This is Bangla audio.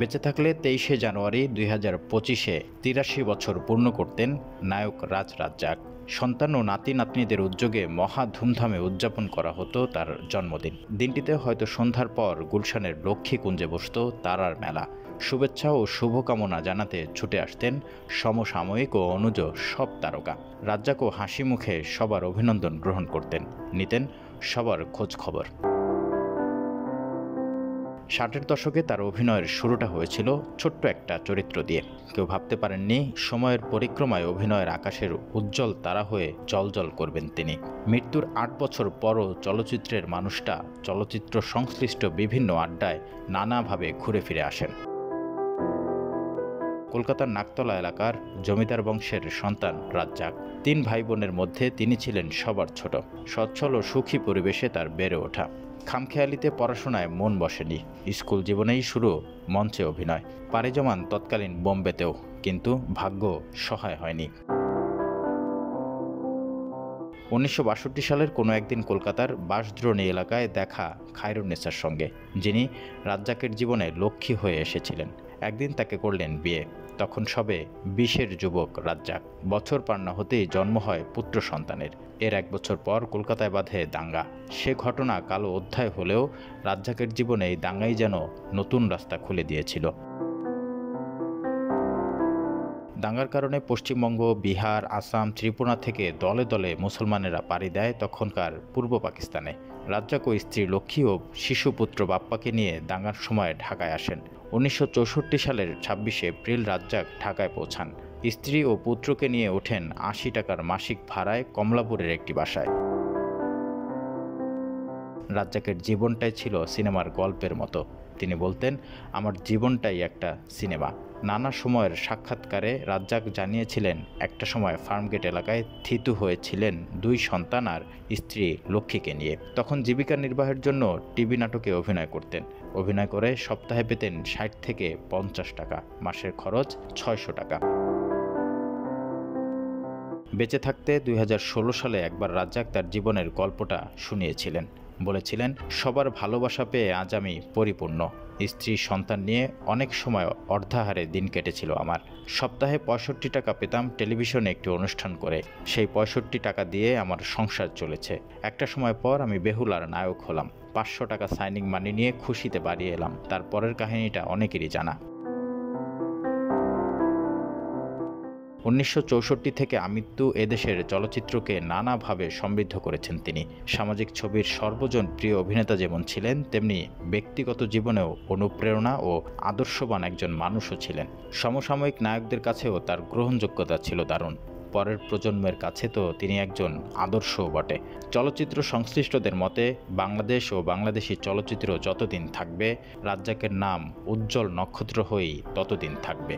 বেঁচে থাকলে 23শে জানুয়ারি 2025-এ 83 বছর পূর্ণ করতেন নায়ক রাজ রাজ্জাক। সন্তান ও নাতি নাতনিদের উদ্যোগে মহা ধুমধামে উদযাপন করা হতো তার জন্মদিন। দিনটিতে হয়তো সন্ধ্যার পর গুলশানের লক্ষ্মীকুঞ্জে বসত তারার মেলা। শুভেচ্ছা ও শুভকামনা জানাতে ছুটে আসতেন সমসাময়িক ও অনুজ সব তারকা। রাজ্জাকও হাসি মুখে সবার অভিনন্দন গ্রহণ করতেন, নিতেন সবার খোঁজ খবর। 60-এর দশকে তার অভিনয়ের শুরুটা হয়েছিল ছোট্ট একটা চরিত্র দিয়ে। কেউ ভাবতে পারেননি সময়ের পরিক্রমায় অভিনয়ের আকাশের উজ্জ্বল তারা হয়ে জ্বলজ্বল করবেন তিনি। মৃত্যুর 8 বছর পরও চলচ্চিত্রের মানুষটা চলচ্চিত্র সংশ্লিষ্ট বিভিন্ন আড্ডায় নানাভাবে ঘুরে ফিরে আসেন। কলকাতার নাকতলা এলাকার জমিদার বংশের সন্তান রাজ্জাক। 3 ভাই বোনের মধ্যে তিনি ছিলেন সবার ছোট। সচ্ছল ও সুখী পরিবেশে তার বেড়ে ওঠা। খামখেয়ালিতে পড়াশোনায় মন বসেনি। স্কুল জীবনেই শুরু মঞ্চে অভিনয়। পাড়ি জমান তৎকালীন বোম্বেতেও, কিন্তু ভাগ্য সহায় হয়নি। 1962 সালের কোনো একদিন কলকাতার বাঁশদ্রোণী এলাকায় দেখা খায়রুন্নেসার সঙ্গে, যিনি রাজ্জাকের জীবনে লক্ষ্মী হয়ে এসেছিলেন। একদিন তাকে করলেন বিয়ে। তখন সবে 20-এর যুবক রাজ্জাক। বছর পার না হতেই জন্ম হয় পুত্র সন্তানের। এর 1 বছর পর কলকাতায় বাধে দাঙ্গা। সে ঘটনা কালো অধ্যায় হলেও রাজ্জাকের জীবনে এই দাঙ্গাই যেন নতুন রাস্তা খুলে দিয়েছিল। দাঙ্গার কারণে পশ্চিমবঙ্গ, বিহার, আসাম, ত্রিপুরা থেকে দলে দলে মুসলমানেরা পাড়ি দেয় তখনকার পূর্ব পাকিস্তানে। রাজ্জাক ও স্ত্রী লক্ষ্মী ও শিশুপুত্র বাপ্পাকে নিয়ে দাঙ্গার সময় ঢাকায় আসেন। 1964 সালের 26 এপ্রিল রাজ্জাক ঢাকায় পৌঁছান। স্ত্রী ও পুত্রকে নিয়ে ওঠেন 80 টাকার মাসিক ভাড়ায় কমলাপুরের একটি বাসায়। রাজ্জাকের জীবনটাই ছিল সিনেমার গল্পের মতো। তিনি বলতেন, আমার জীবনটাই একটা সিনেমা। নানা সময়ের সাক্ষাৎকারে রাজ্জাক জানিয়েছিলেন, একটা সময় ফার্মগেট এলাকায় থিতু হয়েছিলেন 2 সন্তান আর স্ত্রী লক্ষ্মীকে নিয়ে। তখন জীবিকা নির্বাহের জন্য টিভি নাটকে অভিনয় করতেন। অভিনয় করে সপ্তাহে পেতেন 60 থেকে 50 টাকা, মাসের খরচ 600 টাকা। বেঁচে থাকতে 2016 সালে একবার রাজ্জাক তার জীবনের গল্পটা শুনিয়েছিলেন। বলেছিলেন, সবার ভালোবাসা পেয়ে আজ আমি পরিপূর্ণ। স্ত্রী সন্তান নিয়ে অনেক সময় অর্ধাহারে দিন কেটেছিল আমার। সপ্তাহে 65 টাকা পেতাম টেলিভিশনে একটি অনুষ্ঠান করে। সেই 65 টাকা দিয়ে আমার সংসার চলেছে। একটা সময় পর আমি বেহুলার নায়ক হলাম। 500 টাকা সাইনিং মানি নিয়ে খুশিতে বাড়ি এলাম। তারপরের কাহিনীটা অনেকেরই জানা। 1964 থেকে আমৃত্যু এদেশের চলচ্চিত্রকে নানাভাবে সমৃদ্ধ করেছেন তিনি। সামাজিক ছবির সর্বজনপ্রিয় অভিনেতা যেমন ছিলেন, তেমনি ব্যক্তিগত জীবনেও অনুপ্রেরণা ও আদর্শবান একজন মানুষও ছিলেন। সমসাময়িক নায়কদের কাছেও তার গ্রহণযোগ্যতা ছিল দারুণ। পরের প্রজন্মের কাছে তো তিনি একজন আদর্শও বটে। চলচ্চিত্র সংশ্লিষ্টদের মতে বাংলাদেশ ও বাংলাদেশি চলচ্চিত্র যতদিন থাকবে, রাজ্জাকের নাম উজ্জ্বল নক্ষত্র হয়েই ততদিন থাকবে।